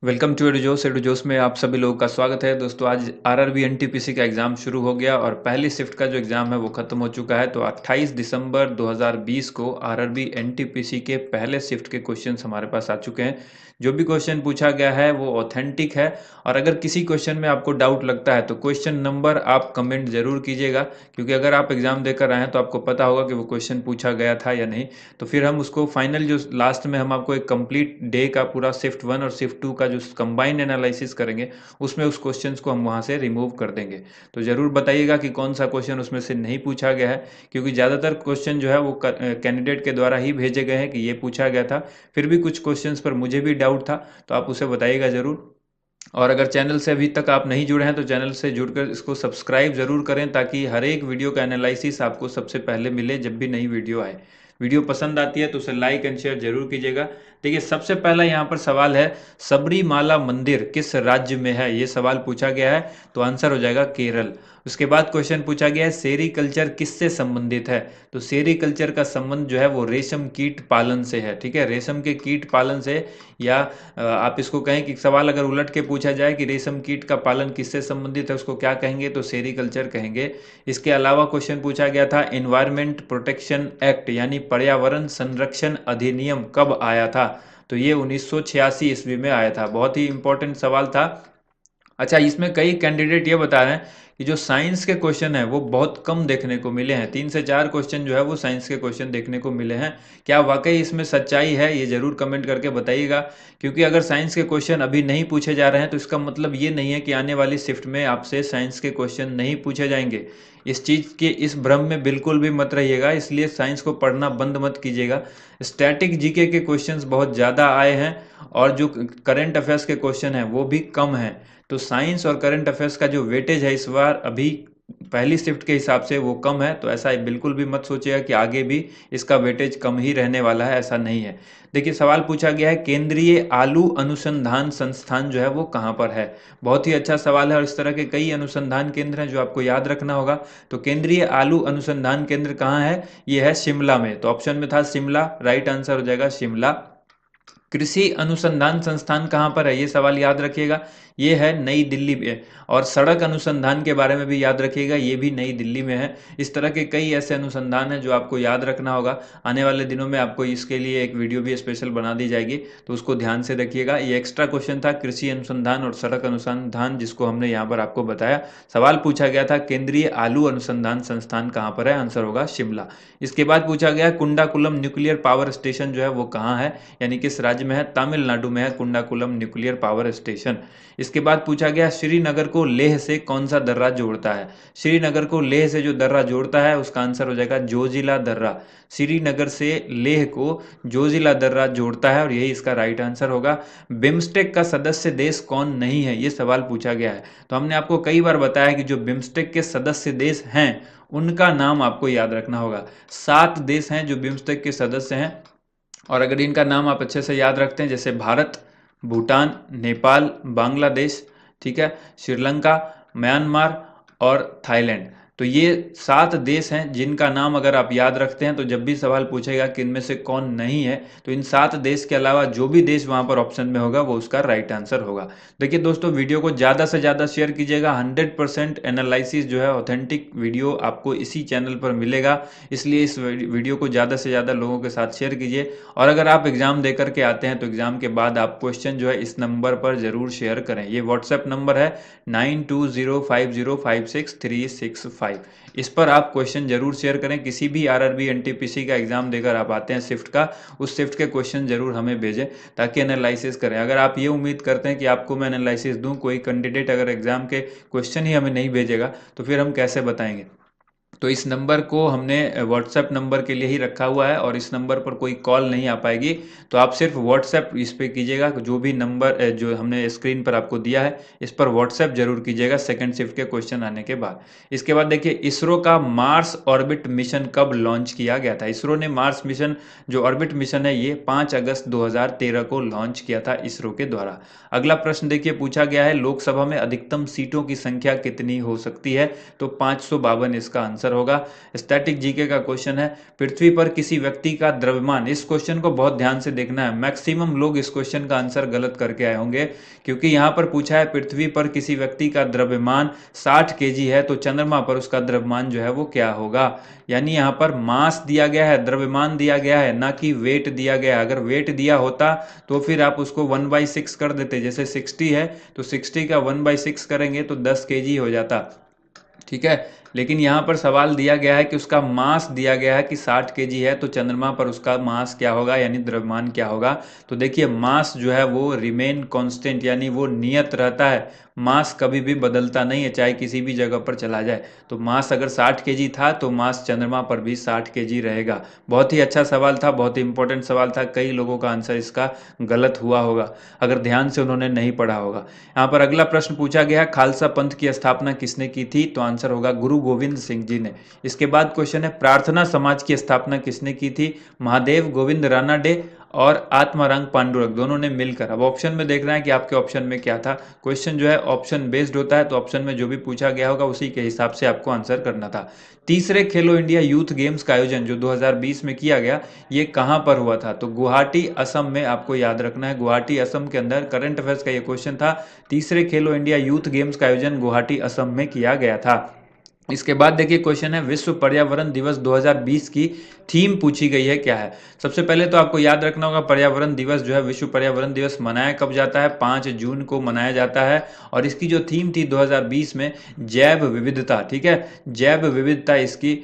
Welcome to एडुजोस। एडुजोस में आप सभी लोगों का स्वागत है। दोस्तों, आज आरआरबी एनटीपीसी का एग्ज़ाम शुरू हो गया और पहली शिफ्ट का जो एग्ज़ाम है वो ख़त्म हो चुका है। तो 28 दिसंबर 2020 को आरआरबी एनटीपीसी के पहले शिफ्ट के क्वेश्चंस हमारे पास आ चुके हैं। जो भी क्वेश्चन पूछा गया है वो ऑथेंटिक है और अगर किसी क्वेश्चन में आपको डाउट लगता है तो क्वेश्चन नंबर आप कमेंट ज़रूर कीजिएगा, क्योंकि अगर आप एग्ज़ाम देकर आए हैं तो आपको पता होगा कि वो क्वेश्चन पूछा गया था या नहीं। तो फिर हम उसको फाइनल जो लास्ट में हम आपको एक कंप्लीट डे का पूरा शिफ्ट 1 और शिफ्ट 2 का जो कंबाइंड एनालिसिस करेंगे, उसमें उस क्वेश्चंस को हम वहाँ से रिमूव कर देंगे। तो ज़रूर बताइएगा कि कौन सा क्वेश्चन उसमें से नहीं पूछा गया है, क्योंकि ज़्यादातर क्वेश्चन जो है वो कैंडिडेट के द्वारा ही भेजे गए हैं कि ये पूछा गया था। फिर भी कुछ क्वेश्चंस पर मुझे भी डाउट था, तो आप उसे बताइएगा ज़रूर। और अगर चैनल से अभी तक आप नहीं जुड़े हैं तो चैनल से जुड़कर इसको सब्सक्राइब ज़रूर करें, ताकि हर एक वीडियो का एनालिसिस आपको सबसे पहले मिले जब भी नई वीडियो आए। वीडियो पसंद आती है तो उसे लाइक एंड शेयर जरूर कीजिएगा। देखिए, सबसे पहला यहाँ पर सवाल है, सबरीमाला मंदिर किस राज्य में है? ये सवाल पूछा गया है, तो आंसर हो जाएगा केरल। उसके बाद क्वेश्चन पूछा गया है, सेरीकल्चर किससे संबंधित है? तो सेरीकल्चर का संबंध जो है वो रेशम कीट पालन से है। ठीक है, रेशम के कीट पालन से, या आप इसको कहें कि सवाल अगर उलट के पूछा जाए कि रेशम कीट का पालन किससे संबंधित है, उसको क्या कहेंगे? तो सेरीकल्चर कहेंगे। इसके अलावा क्वेश्चन पूछा गया था, एनवायरमेंट प्रोटेक्शन एक्ट यानी पर्यावरण संरक्षण अधिनियम कब आया था? तो ये 1986 ईस्वी में आया था। बहुत ही इंपॉर्टेंट सवाल था। अच्छा, इसमें कई कैंडिडेट ये बता रहे हैं कि जो साइंस के क्वेश्चन है वो बहुत कम देखने को मिले हैं। 3 से 4 क्वेश्चन जो है वो साइंस के क्वेश्चन देखने को मिले हैं। क्या वाकई इसमें सच्चाई है? ये जरूर कमेंट करके बताइएगा, क्योंकि अगर साइंस के क्वेश्चन अभी नहीं पूछे जा रहे हैं तो इसका मतलब ये नहीं है कि आने वाली शिफ्ट में आपसे साइंस के क्वेश्चन नहीं पूछे जाएंगे। इस चीज़ के इस भ्रम में बिल्कुल भी मत रहिएगा, इसलिए साइंस को पढ़ना बंद मत कीजिएगा। स्टैटिक जीके के क्वेश्चंस बहुत ज़्यादा आए हैं और जो करंट अफेयर्स के क्वेश्चन हैं वो भी कम हैं। तो साइंस और करंट अफेयर्स का जो वेटेज है इस बार अभी पहली शिफ्ट के हिसाब से वो कम है, तो ऐसा बिल्कुल भी मत सोचिएगा कि आगे भी इसका वेटेज कम ही रहने वाला है, ऐसा नहीं है। देखिए, सवाल पूछा गया है, केंद्रीय आलू अनुसंधान संस्थान जो है वो कहाँ पर है? बहुत ही अच्छा सवाल है और इस तरह के कई अनुसंधान केंद्र हैं जो आपको याद रखना होगा। तो केंद्रीय आलू अनुसंधान केंद्र कहाँ है? ये है शिमला में। तो ऑप्शन में था शिमला, राइट आंसर हो जाएगा शिमला। कृषि अनुसंधान संस्थान कहाँ पर है? ये सवाल याद रखिएगा, ये है नई दिल्ली में। और सड़क अनुसंधान के बारे में भी याद रखिएगा, ये भी नई दिल्ली में है। इस तरह के कई ऐसे अनुसंधान हैं जो आपको याद रखना होगा। आने वाले दिनों में आपको इसके लिए एक वीडियो भी स्पेशल बना दी जाएगी, तो उसको ध्यान से रखिएगा। ये एक्स्ट्रा क्वेश्चन था, कृषि अनुसंधान और सड़क अनुसंधान, जिसको हमने यहाँ पर आपको बताया। सवाल पूछा गया था, केंद्रीय आलू अनुसंधान संस्थान कहाँ पर है? आंसर होगा शिमला। इसके बाद पूछा गया, कुंडाकुलम न्यूक्लियर पावर स्टेशन जो है वो कहाँ है, यानी किस राज्य में है? तमिलनाडु में है कुंडाकुलम न्यूक्लियर पावर स्टेशन। इसके बाद पूछा गया, श्रीनगर को लेह से कौन सा दर्रा जोड़ता है? श्रीनगर को लेह से जो दर्रा जोड़ता है उसका आंसर हो जाएगा जोजिला दर्रा। श्रीनगर से लेह को जोजिला दर्रा जोड़ता है और यही इसका राइट आंसर होगा। बिम्स्टेक का सदस्य देश कौन नहीं है? ये सवाल पूछा गया है। तो हमने आपको कई बार बताया कि जो बिम्स्टेक के सदस्य देश हैं उनका नाम आपको याद रखना होगा। 7 देश हैं जो बिम्स्टेक के सदस्य हैं, और अगर इनका नाम आप अच्छे से याद रखते हैं, जैसे भारत, भूटान, नेपाल, बांग्लादेश, ठीक है, श्रीलंका, म्यांमार और थाईलैंड। तो ये 7 देश हैं जिनका नाम अगर आप याद रखते हैं तो जब भी सवाल पूछेगा कि इनमें से कौन नहीं है, तो इन 7 देश के अलावा जो भी देश वहां पर ऑप्शन में होगा वो उसका राइट आंसर होगा। देखिए दोस्तों, वीडियो को ज़्यादा से ज़्यादा शेयर कीजिएगा। 100% एनालिसिस जो है, ऑथेंटिक वीडियो आपको इसी चैनल पर मिलेगा, इसलिए इस वीडियो को ज़्यादा से ज़्यादा लोगों के साथ शेयर कीजिए। और अगर आप एग्ज़ाम दे करके आते हैं तो एग्ज़ाम के बाद आप क्वेश्चन जो है इस नंबर पर ज़रूर शेयर करें। ये व्हाट्सएप नंबर है 9205056365। इस पर आप क्वेश्चन जरूर शेयर करें। किसी भी आरआरबी एनटीपीसी का एग्ज़ाम देकर आप आते हैं शिफ्ट का, उस शिफ्ट के क्वेश्चन जरूर हमें भेजें ताकि एनालिसिस करें। अगर आप ये उम्मीद करते हैं कि आपको मैं एनालिसिस दूं, कोई कैंडिडेट अगर एग्ज़ाम के क्वेश्चन ही हमें नहीं भेजेगा तो फिर हम कैसे बताएंगे? तो इस नंबर को हमने व्हाट्सएप नंबर के लिए ही रखा हुआ है और इस नंबर पर कोई कॉल नहीं आ पाएगी। तो आप सिर्फ व्हाट्सएप इस पे कीजिएगा, जो भी नंबर जो हमने स्क्रीन पर आपको दिया है इस पर व्हाट्सएप जरूर कीजिएगा सेकंड शिफ्ट के क्वेश्चन आने के बाद। इसके बाद देखिए, इसरो का मार्स ऑर्बिट मिशन कब लॉन्च किया गया था? इसरो ने मार्स मिशन, जो ऑर्बिट मिशन है, ये 5 अगस्त 2013 को लॉन्च किया था इसरो के द्वारा। अगला प्रश्न देखिए, पूछा गया है, लोकसभा में अधिकतम सीटों की संख्या कितनी हो सकती है? तो 552 इसका आंसर आंसर होगा स्टैटिक जीके का क्वेश्चन है। पृथ्वी पर किसी व्यक्ति का द्रव्यमान, इस क्वेश्चन को बहुत ध्यान से देखना है, मैक्सिमम लोग इस क्वेश्चन का आंसर गलत करके आए होंगे, क्योंकि यहां पर पूछा है पृथ्वी पर किसी व्यक्ति का द्रव्यमान 60 केजी है, तो चंद्रमा पर उसका द्रव्यमान जो है वो क्या होगा। यानी यहाँ पर मास दिया गया है, द्रव्यमान दिया गया है, ना कि वेट दिया गया है। अगर वेट दिया होता तो फिर आप उसको 1/6 कर देते, जैसे 60 है तो 60 का 1/6 करेंगे तो 10 केजी हो जाता, ठीक है। लेकिन यहाँ पर सवाल दिया गया है कि उसका मास दिया गया है कि 60 केजी है, तो चंद्रमा पर उसका मास क्या होगा, यानी द्रव्यमान क्या होगा। तो देखिए मास जो है वो रिमेन कांस्टेंट, यानी वो नियत रहता है, मास कभी भी बदलता नहीं है, चाहे किसी भी जगह पर चला जाए। तो मास अगर 60 केजी था तो मास चंद्रमा पर भी 60 केजी रहेगा। बहुत ही अच्छा सवाल था, बहुत ही इंपॉर्टेंट सवाल था, कई लोगों का आंसर इसका गलत हुआ होगा अगर ध्यान से उन्होंने नहीं पढ़ा होगा। यहाँ पर अगला प्रश्न पूछा गया, खालसा पंथ की स्थापना किसने की थी, तो आंसर होगा गुरु गोविंद सिंह जी ने। इसके बाद क्वेश्चन है, प्रार्थना समाज की स्थापना किसने की थी, महादेव गोविंद रानाडे और आत्माराम पांडुरंग, दोनों ने मिलकर। अब ऑप्शन में देख रहे हैं कि आपके ऑप्शन में क्या था। क्वेश्चन जो है ऑप्शन बेस्ड होता है, तो ऑप्शन में जो भी पूछा गया होगा उसी के हिसाब से आपको आंसर करना था। तीसरे खेलो इंडिया यूथ गेम्स का आयोजन जो 2020 में किया गया, ये कहां पर हुआ था, तो गुवाहाटी असम में, आपको याद रखना है गुवाहाटी असम के अंदर। करंट अफेयर्स का ये क्वेश्चन था, तीसरे खेलो इंडिया यूथ गेम्स का आयोजन गुवाहाटी असम में किया गया था। इसके बाद देखिए क्वेश्चन है, विश्व पर्यावरण दिवस 2020 की थीम पूछी गई है, क्या है। सबसे पहले तो आपको याद रखना होगा, पर्यावरण दिवस जो है, विश्व पर्यावरण दिवस मनाया कब जाता है, 5 जून को मनाया जाता है। और इसकी जो थीम थी 2020 में, जैव विविधता, ठीक है, जैव विविधता इसकी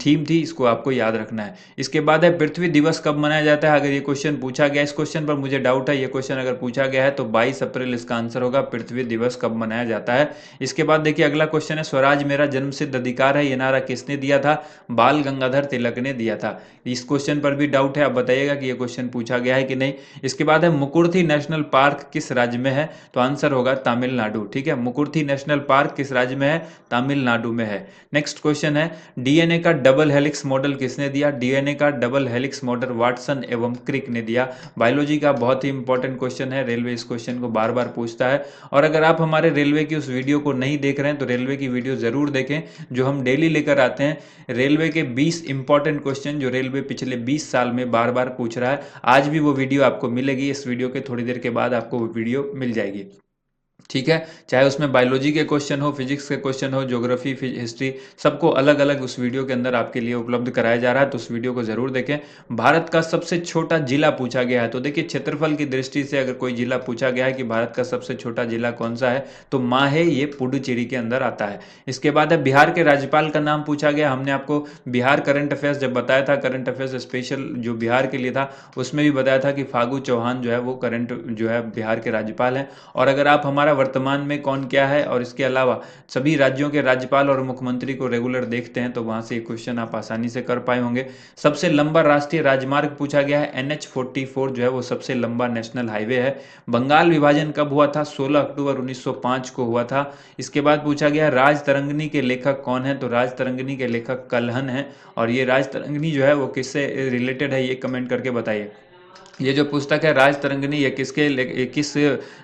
थीम थी, इसको आपको याद रखना है। इसके बाद है, पृथ्वी दिवस कब मनाया जाता है, अगर ये क्वेश्चन पूछा गया, इस क्वेश्चन पर मुझे डाउट है, ये क्वेश्चन अगर पूछा गया है तो 22 अप्रैल इसका आंसर होगा, पृथ्वी दिवस कब मनाया जाता है। इसके बाद देखिए अगला क्वेश्चन है, स्वराज मेरा जन्मसिद्ध अधिकार है, ये नारा किसने दिया था, बाल गंगाधर तिलक ने दिया था। इस क्वेश्चन पर भी डाउट है, आप बताइएगा कि ये क्वेश्चन पूछा गया है कि नहीं। इसके बाद है, मुकुर्थी नेशनल पार्क किस राज्य में है, तो आंसर होगा तमिलनाडु, ठीक है, मुकुर्थी नेशनल पार्क किस राज्य में है, तमिलनाडु में है। नेक्स्ट क्वेश्चन है, डीएनए का डबल हेलिक्स मॉडल किसने दिया, डीएनए का डबल हेलिक्स मॉडल वाटसन एवं क्रिक ने दिया। बायोलॉजी का बहुत ही इंपॉर्टेंट क्वेश्चन है, रेलवे इस क्वेश्चन को बार बार पूछता है। और अगर आप हमारे रेलवे की उस वीडियो को नहीं देख रहे हैं तो रेलवे की वीडियो जरूर देखें, जो हम डेली लेकर आते हैं, रेलवे के 20 इंपॉर्टेंट क्वेश्चन जो रेलवे पिछले 20 साल में बार बार पूछ रहा है। आज भी वो वीडियो आपको मिलेगी, इस वीडियो के थोड़ी देर के बाद आपको वो वीडियो मिल जाएगी, ठीक है। चाहे उसमें बायोलॉजी के क्वेश्चन हो, फिजिक्स के क्वेश्चन हो, ज्योग्राफी, हिस्ट्री, सबको अलग अलग उस वीडियो के अंदर आपके लिए उपलब्ध कराया जा रहा है, तो उस वीडियो को जरूर देखें। भारत का सबसे छोटा जिला पूछा गया है, तो देखिए क्षेत्रफल की दृष्टि से अगर कोई जिला पूछा गया है कि भारत का सबसे छोटा जिला कौन सा है, तो माहे, ये पुडुचेरी के अंदर आता है। इसके बाद है, बिहार के राज्यपाल का नाम पूछा गया। हमने आपको बिहार करंट अफेयर्स जब बताया था, करंट अफेयर्स स्पेशल जो बिहार के लिए था, उसमें भी बताया था कि फागू चौहान जो है वो करंट जो है बिहार के राज्यपाल हैं। और अगर आप हमारा वर्तमान में कौन क्या है और इसके अलावा सभी राज्यों के राज्यपाल और मुख्यमंत्री को रेगुलर देखते हैं, तो वहां से ये क्वेश्चन आप आसानी से कर पाए होंगे। सबसे लंबा राष्ट्रीय राजमार्ग पूछा गया है, NH-44 जो है वो सबसे लंबा नेशनल हाईवे है। बंगाल विभाजन कब हुआ था, 16 अक्टूबर 1905 को हुआ था। इसके बाद पूछा गया है, राज तरंगिणी के लेखक कौन है, तो राज तरंगिणी के लेखक कल्हन है। और ये राज तरंगिणी जो है वो किससे रिलेटेड है, ये कमेंट करके बताइए। ये जो पुस्तक है राज तरंगिणी, ये किस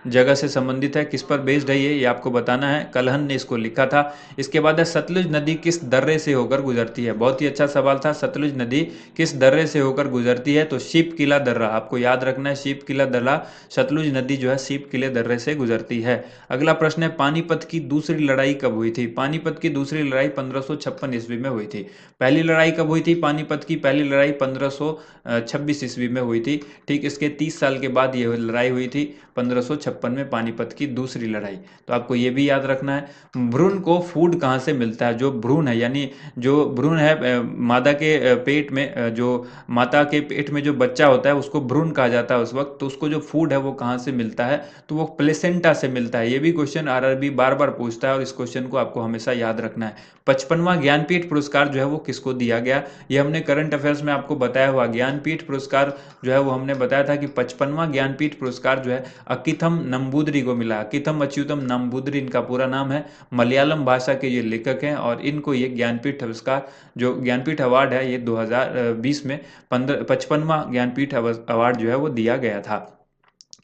जगह से संबंधित है, किस पर बेस्ड है, ये आपको बताना है। कलहन ने इसको लिखा था। इसके बाद है, सतलुज नदी किस दर्रे से होकर गुजरती है, बहुत ही अच्छा सवाल था। सतलुज नदी किस दर्रे से होकर गुजरती है, तो शीप किला दर्रा, आपको याद रखना है, शीप किला दर्रा, सतलुज नदी जो है शीप किले दर्रे से गुजरती है। अगला प्रश्न है, पानीपत की दूसरी लड़ाई कब हुई थी, पानीपत की दूसरी लड़ाई 1556 ईस्वी में हुई थी। पहली लड़ाई कब हुई थी पानीपत की, पहली लड़ाई 1526 ईस्वी में हुई थी, ठीक। इसके 30 साल के बाद ये लड़ाई हुई थी 1556 में, पानीपत की दूसरी लड़ाई। तो आपको ये भी याद रखना है। भ्रूण को फूड कहाँ से मिलता है, जो भ्रूण है, यानी जो भ्रूण है मादा के पेट में, जो माता के पेट में जो बच्चा होता है उसको भ्रूण कहा जाता है उस वक्त, तो उसको जो फूड है वो कहाँ से मिलता है, तो वो प्लेसेंटा से मिलता है। ये भी क्वेश्चन आरआरबी बार बार पूछता है और इस क्वेश्चन को आपको हमेशा याद रखना है। 55वां ज्ञानपीठ पुरस्कार जो है वो किसको दिया गया, ये हमने करंट अफेयर्स में आपको बताया हुआ। ज्ञानपीठ पुरस्कार जो है वो हमने बताया था कि 55वां ज्ञानपीठ पुरस्कार जो है अकिथम नंबूदरी को मिला। अकिथम अच्युतम नंबूदरी इनका पूरा नाम है, मलयालम भाषा के ये लेखक हैं और इनको ये ज्ञानपीठ पुरस्कार, जो ज्ञानपीठ अवार्ड है, ये 2020 में 55वां ज्ञानपीठ अवार्ड जो है वो दिया गया था।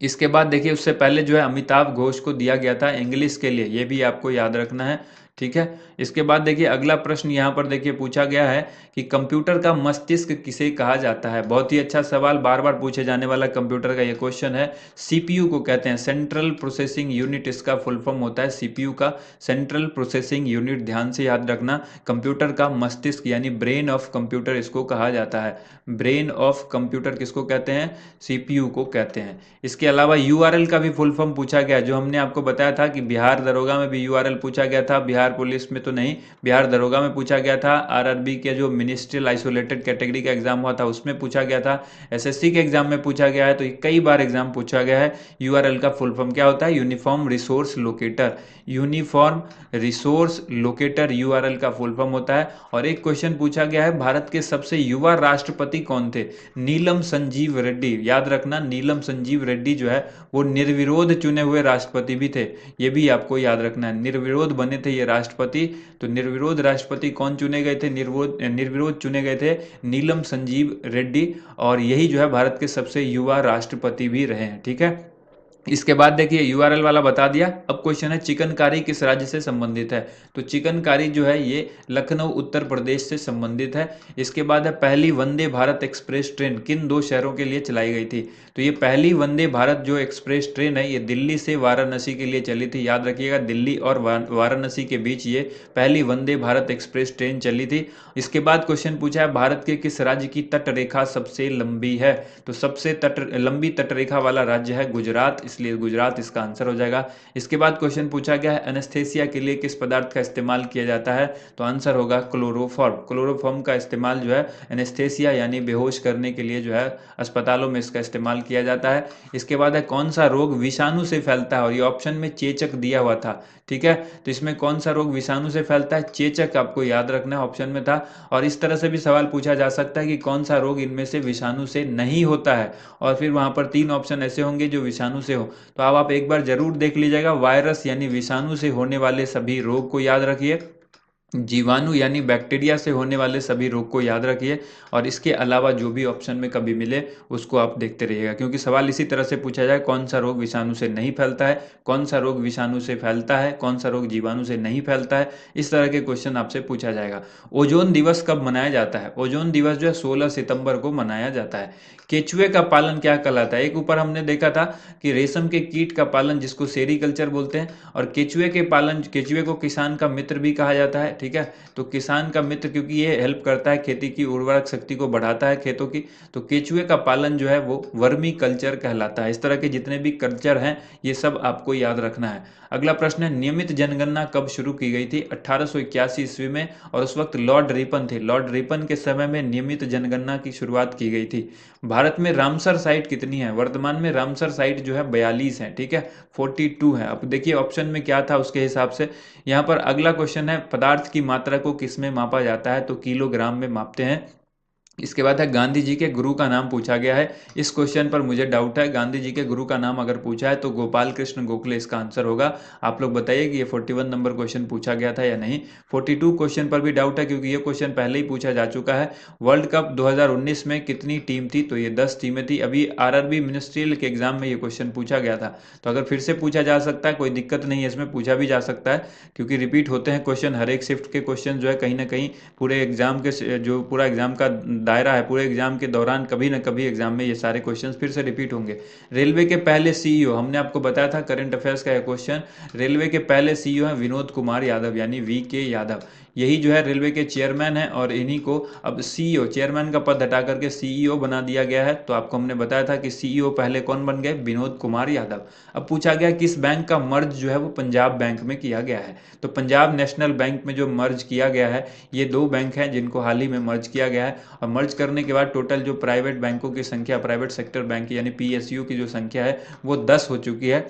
इसके बाद देखिए उससे पहले जो है अमिताभ घोष को दिया गया था इंग्लिश के लिए, ये भी आपको याद रखना है ठीक है। इसके बाद देखिए अगला प्रश्न यहाँ पर देखिए पूछा गया है कि कंप्यूटर का मस्तिष्क किसे कहा जाता है। बहुत ही अच्छा सवाल, बार बार पूछे जाने वाला कंप्यूटर का ये क्वेश्चन है। सीपीयू को कहते हैं, सेंट्रल प्रोसेसिंग यूनिट इसका फुल फॉर्म होता है, सीपीयू का सेंट्रल प्रोसेसिंग यूनिट। ध्यान से याद रखना, कंप्यूटर का मस्तिष्क यानी ब्रेन ऑफ कंप्यूटर इसको कहा जाता है। ब्रेन ऑफ कंप्यूटर किसको कहते हैं? सीपीयू को कहते हैं। इसके अलावा यूआरएल का भी फुल फॉर्म पूछा गया, जो हमने आपको बताया था कि बिहार दरोगा में भी यूआरएल पूछा गया था, बिहार पुलिस में तो नहीं, बिहार दरोगा में पूछा गया था। आरआरबी के जो मिनिस्ट्रियल आइसोलेटेड कैटेगरी का एग्जाम हुआ था उसमें पूछा गया था, एसएससी के एग्जाम में पूछा गया है, तो कई बार एग्जाम पूछा गया है। यूआरएल का फुल फॉर्म क्या होता है? Uniform resource locator. Uniform resource locator URL का फुल फॉर्म होता है। और एक क्वेश्चन पूछा गया है, भारत के सबसे युवा राष्ट्रपति कौन थे? नीलम संजीव रेड्डी। याद रखना, नीलम संजीव रेड्डी जो है वो निर्विरोध चुने हुए राष्ट्रपति भी थे, ये भी आपको याद रखना है। निर्विरोध बने थे ये राष्ट्रपति। तो निर्विरोध राष्ट्रपति कौन चुने गए थे? निर्विरोध चुने गए थे नीलम संजीव रेड्डी, और यही जो है भारत के सबसे युवा राष्ट्रपति भी रहे हैं। ठीक है। इसके बाद देखिए यूआरएल वाला बता दिया। अब क्वेश्चन है चिकनकारी किस राज्य से संबंधित है? तो चिकनकारी जो है ये लखनऊ उत्तर प्रदेश से संबंधित है। इसके बाद है पहली वंदे भारत एक्सप्रेस ट्रेन किन दो शहरों के लिए चलाई गई थी? तो ये पहली वंदे भारत जो एक्सप्रेस ट्रेन है ये दिल्ली से वाराणसी के लिए चली थी। याद रखिएगा, दिल्ली और वाराणसी के बीच ये पहली वंदे भारत एक्सप्रेस ट्रेन चली थी। इसके बाद क्वेश्चन पूछा है भारत के किस राज्य की तटरेखा सबसे लंबी है? तो सबसे लंबी तटरेखा वाला राज्य है गुजरात, इसलिए गुजरात इसका आंसर हो जाएगा। इसके बाद क्वेश्चन पूछा गया है एनेस्थेसिया के लिए किस पदार्थ का इस्तेमाल किया जाता है? तो आंसर होगा क्लोरोफॉर्म। क्लोरोफॉर्म का इस्तेमाल जो है एनेस्थेसिया यानी बेहोश करने के लिए जो है अस्पतालों में इसका इस्तेमाल किया जाता है। इसके बाद है कौन सा रोग विषाणु से फैलता है? और ये ऑप्शन में चेचक दिया हुआ था। ठीक है, तो इसमें कौन सा रोग विषाणु से फैलता है? चेचक आपको याद रखना है, ऑप्शन में था। और इस तरह से भी सवाल पूछा जा सकता है कि कौन सा रोग इनमें से विषाणु से नहीं होता है, और फिर वहां पर 3 ऑप्शन ऐसे होंगे जो विषाणु से हो। तो अब आप एक बार जरूर देख लीजिएगा, वायरस यानी विषाणु से होने वाले सभी रोग को याद रखिए, जीवाणु यानी बैक्टीरिया से होने वाले सभी रोग को याद रखिए, और इसके अलावा जो भी ऑप्शन में कभी मिले उसको आप देखते रहिएगा, क्योंकि सवाल इसी तरह से पूछा जाए कौन सा रोग विषाणु से नहीं फैलता है, कौन सा रोग विषाणु से फैलता है, कौन सा रोग जीवाणु से नहीं फैलता है। इस तरह के क्वेश्चन आपसे पूछा जाएगा। ओजोन दिवस कब मनाया जाता है? ओजोन दिवस जो है 16 सितंबर को मनाया जाता है। केचुए का पालन क्या कहलाता है? एक ऊपर हमने देखा था कि रेशम के कीट का पालन जिसको सेरीकल्चर बोलते हैं, और केचुए के पालन, केचुए को किसान का मित्र भी कहा जाता है। ठीक है, तो किसान का मित्र क्योंकि ये हेल्प करता है, खेती की उर्वरक शक्ति को बढ़ाता है खेतों की, तो केचुए का पालन जो है वो वर्मी कल्चर कहलाता है। इस तरह के जितने भी कल्चर हैं ये सब आपको याद रखना है। अगला प्रश्न है नियमित जनगणना कब शुरू की गई थी? 1881 ईस्वी में, और उस वक्त लॉर्ड रिपन थे। लॉर्ड रिपन के समय में नियमित जनगणना की शुरुआत की गई थी। भारत में रामसर साइट कितनी है? वर्तमान में रामसर साइट जो है 42 है। ठीक है, 42 है। अब देखिए ऑप्शन में क्या था उसके हिसाब से। यहाँ पर अगला क्वेश्चन है पदार्थ की मात्रा को किस में मापा जाता है? तो किलोग्राम में मापते हैं। इसके बाद है गांधी जी के गुरु का नाम पूछा गया है। इस क्वेश्चन पर मुझे डाउट है, गांधी जी के गुरु का नाम अगर पूछा है तो गोपाल कृष्ण गोखले इसका आंसर होगा। आप लोग बताइए कि ये 41 नंबर क्वेश्चन पूछा गया था या नहीं। 42 क्वेश्चन पर भी डाउट है क्योंकि ये क्वेश्चन पहले ही पूछा जा चुका है। वर्ल्ड कप 2019 में कितनी टीम थी? तो ये 10 टीमें थी। अभी आरआरबी मिनिस्ट्रियल के एग्जाम में ये क्वेश्चन पूछा गया था, तो अगर फिर से पूछा जा सकता है, कोई दिक्कत नहीं है, इसमें पूछा भी जा सकता है, क्योंकि रिपीट होते हैं क्वेश्चन। हर एक शिफ्ट के क्वेश्चन जो है कहीं ना कहीं पूरे एग्जाम के जो पूरा एग्जाम का दायरा है, पूरे एग्जाम के दौरान कभी ना कभी एग्जाम में ये सारे क्वेश्चंस फिर से रिपीट होंगे। रेलवे के पहले सीईओ, हमने आपको बताया था करंट अफेयर्स का यह क्वेश्चन, रेलवे के पहले सीईओ हैं विनोद कुमार यादव यानी वी के यादव। यही जो है रेलवे के चेयरमैन हैं, और इन्हीं को अब सीईओ, चेयरमैन का पद हटा करके सीईओ बना दिया गया है। तो आपको हमने बताया था कि सीईओ पहले कौन बन गए? विनोद कुमार यादव। अब पूछा गया किस बैंक का मर्ज जो है वो पंजाब बैंक में किया गया है? तो पंजाब नेशनल बैंक में जो मर्ज किया गया है, ये 2 बैंक हैं जिनको हाल ही में मर्ज किया गया है। और मर्ज करने के बाद टोटल जो प्राइवेट बैंकों की संख्या, प्राइवेट सेक्टर बैंक यानी पीएसयू की जो संख्या है वो 10 हो चुकी है।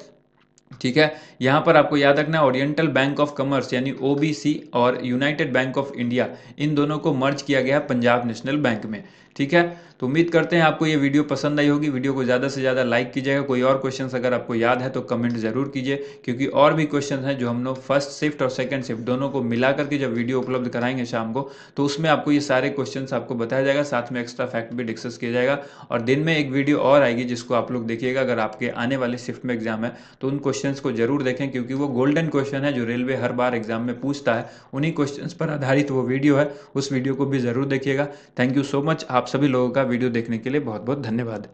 ठीक है, यहां पर आपको याद रखना है ओरिएंटल बैंक ऑफ कॉमर्स यानी ओबीसी और यूनाइटेड बैंक ऑफ इंडिया, इन दोनों को मर्ज किया गया पंजाब नेशनल बैंक में। ठीक है, तो उम्मीद करते हैं आपको ये वीडियो पसंद आई होगी। वीडियो को ज़्यादा से ज़्यादा लाइक कीजिएगा। कोई और क्वेश्चन अगर आपको याद है तो कमेंट जरूर कीजिए, क्योंकि और भी क्वेश्चन हैं जो हम लोग फर्स्ट शिफ्ट और सेकंड शिफ्ट दोनों को मिला करके जब वीडियो उपलब्ध कराएंगे शाम को, तो उसमें आपको ये सारे क्वेश्चन आपको बताया जाएगा, साथ में एक्स्ट्रा फैक्ट भी डिस्कस किया जाएगा। और दिन में एक वीडियो और आएगी जिसको आप लोग देखिएगा। अगर आपके आने वाले शिफ्ट में एग्जाम है तो उन क्वेश्चंस को जरूर देखें, क्योंकि वो गोल्डन क्वेश्चन है जो रेलवे हर बार एग्जाम में पूछता है। उन्हीं क्वेश्चंस पर आधारित वो वीडियो है, उस वीडियो को भी जरूर देखिएगा। थैंक यू सो मच, आप सभी लोगों का वीडियो देखने के लिए बहुत बहुत धन्यवाद।